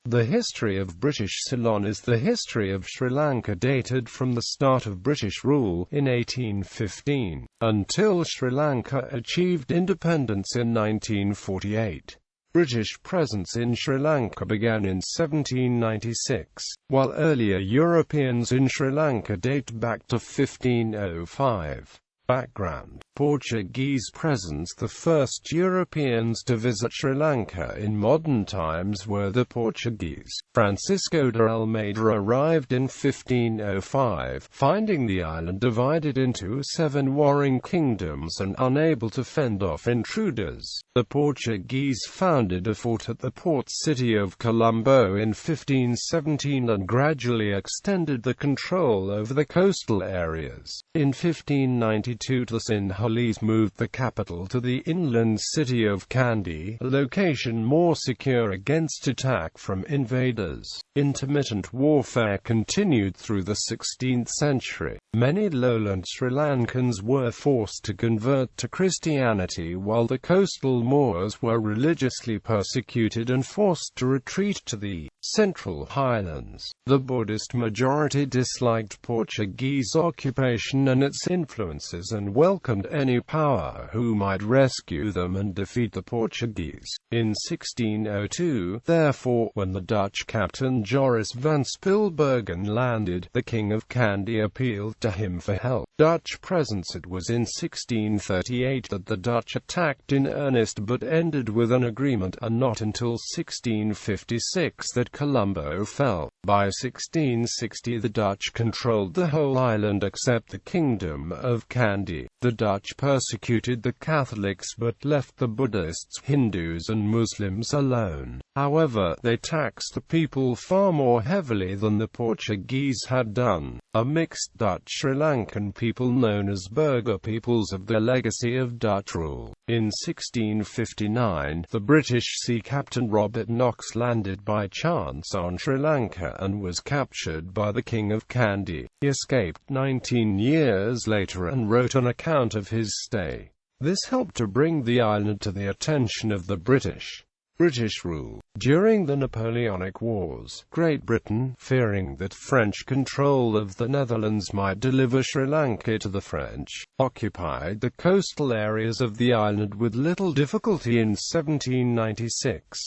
The history of British Ceylon is the history of Sri Lanka dated from the start of British rule, in 1815, until Sri Lanka achieved independence in 1948. British presence in Sri Lanka began in 1796, while earlier Europeans in Sri Lanka date back to 1505. Background: Portuguese presence. The first Europeans to visit Sri Lanka in modern times were the Portuguese. Francisco de Almeida arrived in 1505, finding the island divided into 7 warring kingdoms and unable to fend off intruders. The Portuguese founded a fort at the port city of Colombo in 1517 and gradually extended the control over the coastal areas. In 1592, the Sinhalese moved the capital to the inland city of Kandy, a location more secure against attack from invaders. Intermittent warfare continued through the 16th century. Many lowland Sri Lankans were forced to convert to Christianity, while the coastal Moors were religiously persecuted and forced to retreat to the Central Highlands. The Buddhist majority disliked Portuguese occupation and its influences and welcomed any power who might rescue them and defeat the Portuguese. In 1602, therefore, when the Dutch captain Joris van Spilbergen landed, the King of Kandy appealed to him for help. Dutch presence. It was in 1638 that the Dutch attacked in earnest but ended with an agreement, and not until 1656 that Colombo fell. By 1660 the Dutch controlled the whole island except the Kingdom of Kandy. The Dutch persecuted the Catholics but left the Buddhists, Hindus and Muslims alone. However, they taxed the people far more heavily than the Portuguese had done. A mixed Dutch-Sri Lankan people known as burgher peoples of the legacy of Dutch rule. In 1659, the British sea captain Robert Knox landed by chance on Sri Lanka and was captured by the King of Kandy. He escaped 19 years later and wrote an account of his stay. This helped to bring the island to the attention of the British rule. During the Napoleonic Wars, Great Britain, fearing that French control of the Netherlands might deliver Sri Lanka to the French, occupied the coastal areas of the island with little difficulty in 1796.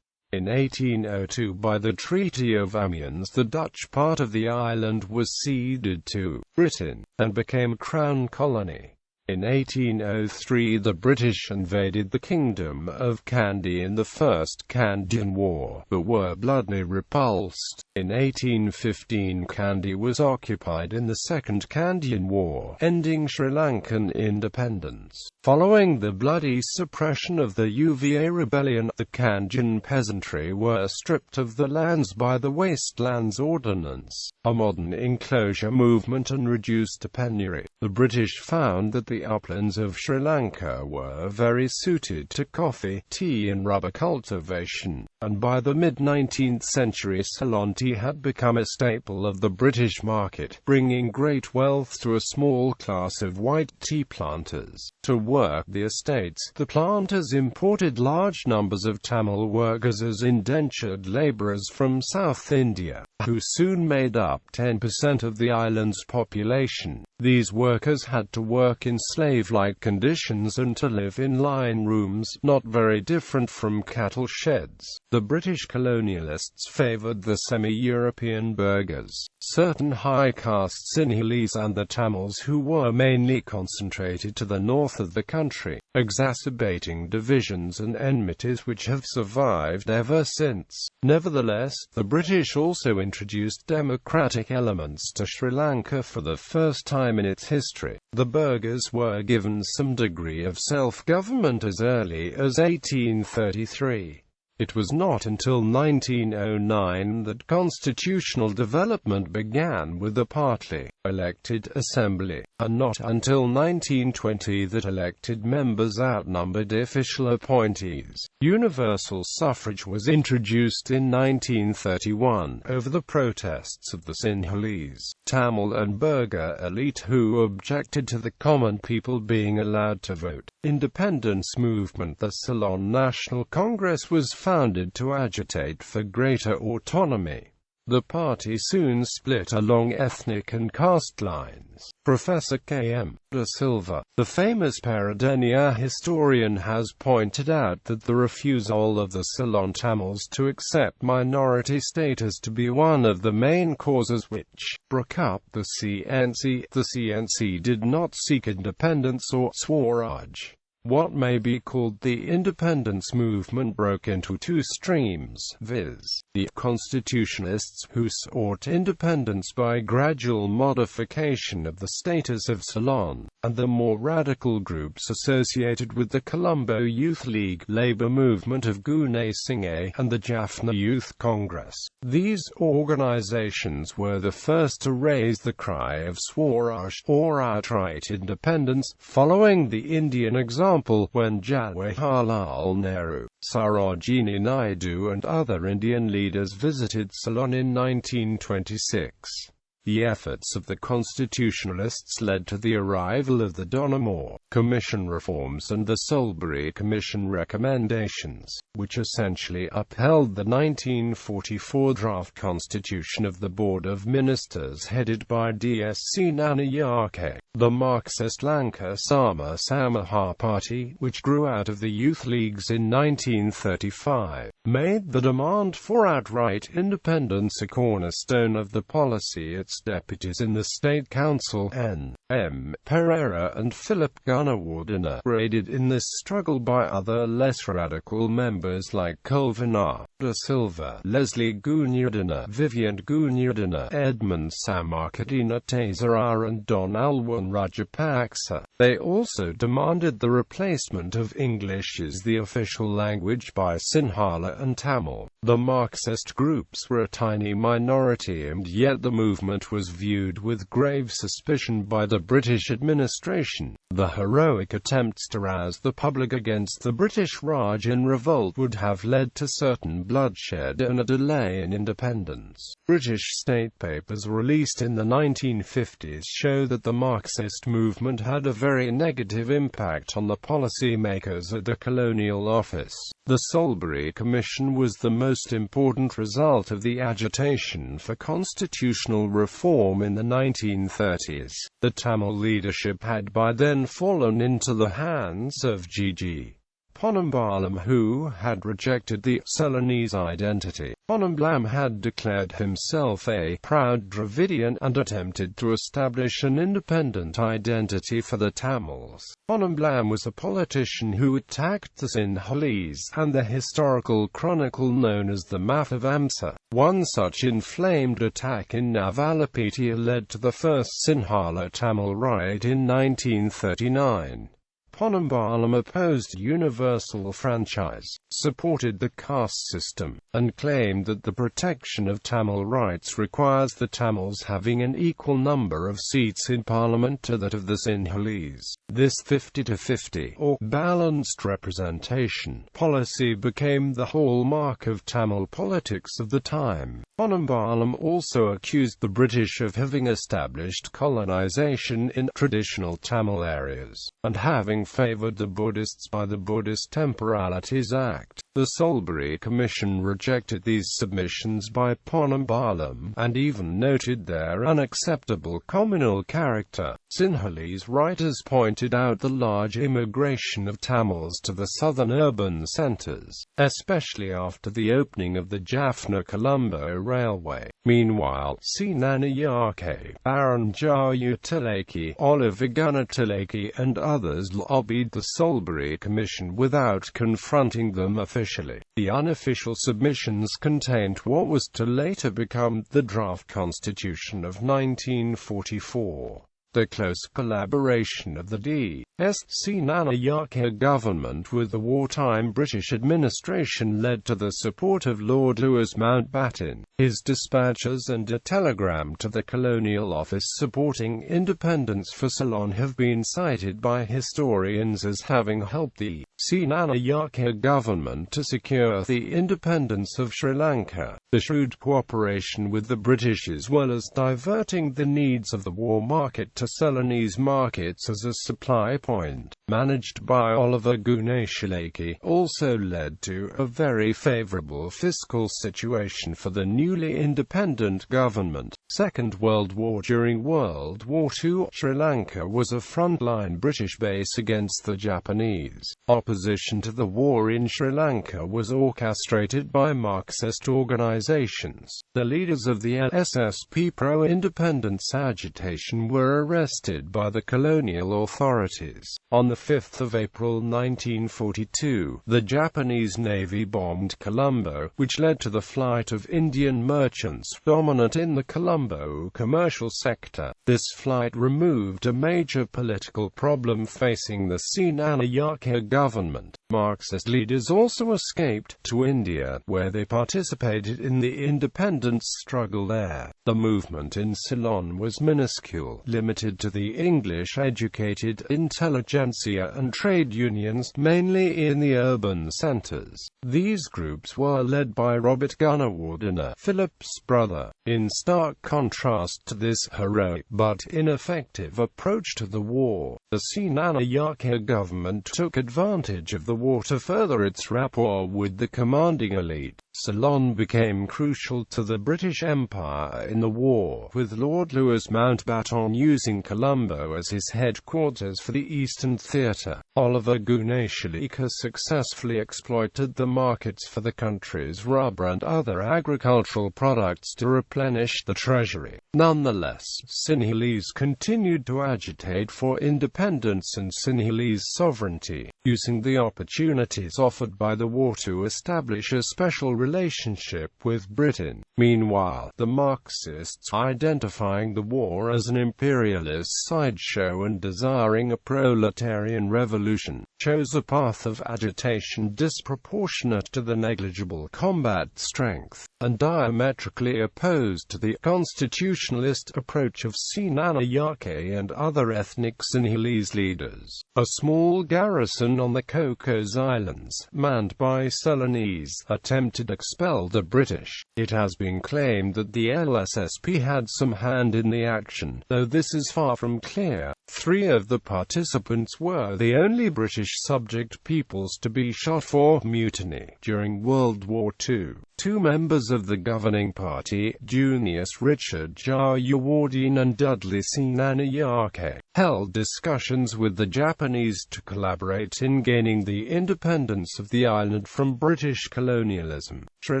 In 1802, by the Treaty of Amiens, the Dutch part of the island was ceded to Britain, and became a crown colony. In 1803 the British invaded the Kingdom of Kandy in the First Kandyan War, but were bloodily repulsed. In 1815 Kandy was occupied in the Second Kandyan War, ending Sri Lankan independence. Following the bloody suppression of the UVA rebellion, the Kandyan peasantry were stripped of the lands by the Wastelands Ordinance, a modern enclosure movement, and reduced to penury. The British found that the uplands of Sri Lanka were very suited to coffee, tea and rubber cultivation, and by the mid-19th century Ceylon tea had become a staple of the British market, bringing great wealth to a small class of white tea planters. To work the estates, the planters imported large numbers of Tamil workers as indentured labourers from South India, who soon made up 10% of the island's population. These workers had to work in slave-like conditions and to live in line rooms, not very different from cattle sheds. The British colonialists favoured the semi-European burghers, certain high-caste Sinhalese and the Tamils, who were mainly concentrated to the north of the country, exacerbating divisions and enmities which have survived ever since. Nevertheless, the British also introduced democratic elements to Sri Lanka for the first time in its history. The burghers were given some degree of self-government as early as 1833. It was not until 1909 that constitutional development began with a partly elected assembly, and not until 1920 that elected members outnumbered official appointees. Universal suffrage was introduced in 1931 over the protests of the Sinhalese, Tamil and burgher elite who objected to the common people being allowed to vote. Independence movement. The Ceylon National Congress was founded founded to agitate for greater autonomy. The party soon split along ethnic and caste lines. Professor K.M. da Silva, the famous Peradeniya historian, has pointed out that the refusal of the Ceylon Tamils to accept minority status to be one of the main causes which broke up the CNC. The CNC did not seek independence or Swaraj. What may be called the independence movement broke into two streams, viz., the constitutionalists, who sought independence by gradual modification of the status of Ceylon, and the more radical groups associated with the Colombo Youth League, Labour movement of Gune Singh, and the Jaffna Youth Congress. These organizations were the first to raise the cry of Swaraj, or outright independence, following the Indian example when Jawaharlal Nehru, Sarojini Naidu and other Indian leaders visited Ceylon in 1926. The efforts of the constitutionalists led to the arrival of the Donoughmore Commission reforms and the Solebury Commission recommendations, which essentially upheld the 1944 draft constitution of the Board of Ministers headed by D.S.C. Nanayake. The Marxist Lanka Sama Samaha Party, which grew out of the youth leagues in 1935, made the demand for outright independence a cornerstone of the policy. Its deputies in the State Council, N.M. Pereira and Philip Gunawardena, were aided in this struggle by other less radical members like Kulvinar da Silva, Leslie Gunawardena, Vivian Gunawardena, Edmund Samarkadina Tazara and Don Alwan Rajapaksa. They also demanded the replacement of English as the official language by Sinhala and Tamil. The Marxist groups were a tiny minority, and yet the movement was viewed with grave suspicion by the British administration. The heroic attempts to rouse the public against the British Raj in revolt would have led to certain bloodshed and a delay in independence. British state papers released in the 1950s show that the Marxist movement had a very negative impact on the policymakers at the Colonial Office. The Solebury Commission was the most important result of the agitation for constitutional reform in the 1930s. The Tamil leadership had by then fallen into the hands of G.G. Ponnambalam, who had rejected the Ceylonese identity. Ponnambalam had declared himself a proud Dravidian and attempted to establish an independent identity for the Tamils. Ponnambalam was a politician who attacked the Sinhalese and the historical chronicle known as the Mathivamsa. One such inflamed attack in Navalapitiya led to the first Sinhala Tamil riot in 1939. Ponnambalam opposed universal franchise, supported the caste system, and claimed that the protection of Tamil rights requires the Tamils having an equal number of seats in parliament to that of the Sinhalese. This 50-50, or balanced representation, policy became the hallmark of Tamil politics of the time. Ponnambalam also accused the British of having established colonization in traditional Tamil areas, and having favoured the Buddhists by the Buddhist Temporalities Act. The Solebury Commission rejected these submissions by Ponnambalam, and even noted their unacceptable communal character. Sinhalese writers pointed out the large immigration of Tamils to the southern urban centres, especially after the opening of the Jaffna-Colombo Railway. Meanwhile, C. Nanayake, Baron Jayu Tilaki, Oliver Gunnar Tilaki and others lobbied the Solebury Commission without confronting them officially. The unofficial submissions contained what was to later become the draft constitution of 1944. The close collaboration of the D.S.C. Nanayake government with the wartime British administration led to the support of Lord Louis Mountbatten. His dispatches and a telegram to the Colonial Office supporting independence for Ceylon have been cited by historians as having helped the Senanayake government to secure the independence of Sri Lanka. The shrewd cooperation with the British, as well as diverting the needs of the war market to Ceylonese markets as a supply point, managed by Oliver Guneshilake, also led to a very favourable fiscal situation for the newly independent government. Second World War. During World War II, Sri Lanka was a frontline British base against the Japanese. Opposition to the war in Sri Lanka was orchestrated by Marxist organizations. The leaders of the LSSP pro-independence agitation were arrested by the colonial authorities. On 5 April 1942, the Japanese Navy bombed Colombo, which led to the flight of Indian merchants dominant in the Colombo commercial sector. This flight removed a major political problem facing the Senanayake government. Marxist leaders also escaped to India, where they participated in the independence struggle there. The movement in Ceylon was minuscule, limited to the English-educated intelligentsia and trade unions, mainly in the urban centres. These groups were led by Robert Gunawardena, Philip's brother. In stark contrast to this heroic but ineffective approach to the war, the Senanayake government took advantage of the war to further its rapport with the commanding elite. Ceylon became crucial to the British Empire in the war, with Lord Louis Mountbatten using Colombo as his headquarters for the Eastern Theatre. Oliver Guneshilake successfully exploited the markets for the country's rubber and other agricultural products to replenish the treasury. Nonetheless, Sinhalese continued to agitate for independence and Sinhalese sovereignty, using the opportunities offered by the war to establish a special relationship with Britain. Meanwhile, the Marxists, identifying the war as an imperialist sideshow and desiring a proletarian revolution, chose a path of agitation disproportionate to the negligible combat strength, and diametrically opposed to the constitutionalist approach of Senanayake and other ethnic Sinhalese leaders. A small garrison on the Cocos Islands, manned by Ceylonese, attempted to expel the British. It has been claimed that the LSSP had some hand in the action, though this is far from clear. 3 of the participants were the only British subject peoples to be shot for mutiny during World War II. 2 members of the governing party, Junius Richard Jayawardene and Dudley Senanayake, held discussions with the Japanese to collaborate in gaining the independence of the island from British colonialism. Sri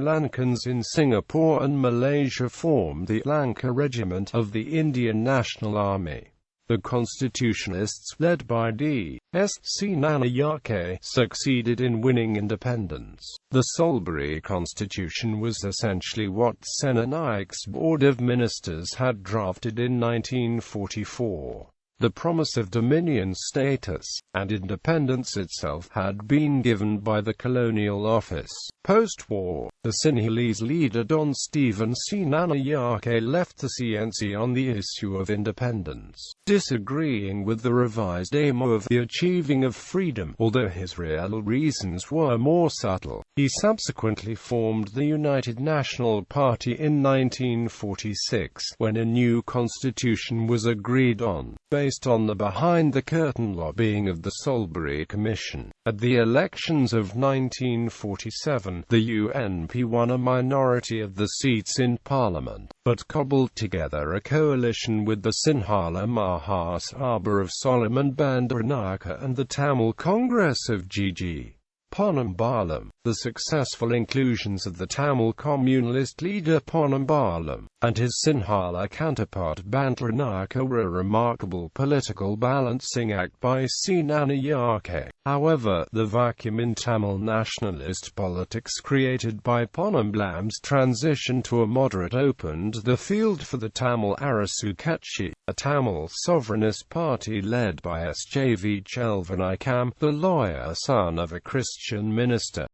Lankans in Singapore and Malaysia formed the Lanka Regiment of the Indian National Army. The Constitutionalists, led by D.S. Senanayake, succeeded in winning independence. The Solebury Constitution was essentially what Senanayake's Board of Ministers had drafted in 1944. The promise of Dominion status and independence itself had been given by the Colonial Office. Post-war, the Sinhalese leader Don Stephen Senanayake left the CNC on the issue of independence, disagreeing with the revised aim of the achieving of freedom, although his real reasons were more subtle. He subsequently formed the United National Party in 1946, when a new constitution was agreed on, based on the behind-the-curtain lobbying of the Solebury Commission. At the elections of 1947, the UNP won a minority of the seats in Parliament, but cobbled together a coalition with the Sinhala Mahasabha of Solomon Bandaranaike and the Tamil Congress of G.G. Ponnambalam. The successful inclusions of the Tamil communalist leader Ponnambalam and his Sinhala counterpart Bandaranaike were a remarkable political balancing act by Senanayake. However, the vacuum in Tamil nationalist politics created by Ponnambalam's transition to a moderate opened the field for the Tamil Arasu Katchi, a Tamil sovereignist party led by S.J.V. Chelvanayakam, the lawyer son of a Christian minister.